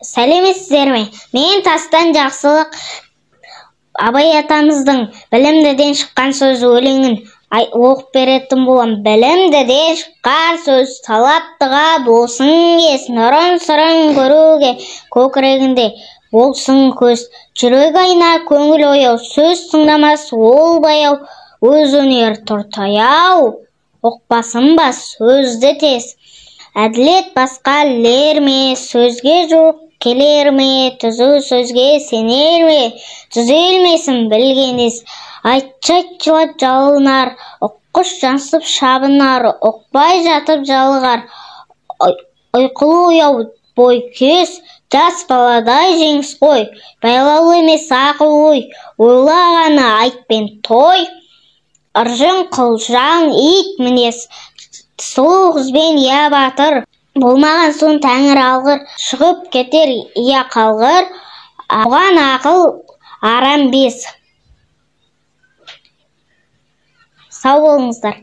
Сәлеметсіздер ме? Мен тастан жақсылық Абай атамыздың білімдіден шыққан сөз өлеңін оқып беретін болам. Білімдіден шыққан сөз талаптыға болсын кез, нұрын сырын көруге көкірегінде болсын көз. Жүрек айна көңіл ояу, сөз тыңдамас ол баяу, өз өнер тұр таяу, ұқпасын ба сөзді тез. Әділет басқа ілер ме, сөзге жоқ келер ме, түзу сөзге сенер ме, түзелмесін білгеніз. Айтшы жылап жалынар, ұққыш жансып шабынар, ұқпай жатып жалығар. Ұйқылы ояу бой кез, жас баладай жеңіс қой, байлаулы емес ақыл ой, ойлағаны айтпен той. Ыржың қылжаң ит мінез, сұлу қызбен я батыр, болмаған соң тәңір алғыр, шығып кетер я қалғыр, оған ақыл арам бес. Сау болыңыздар.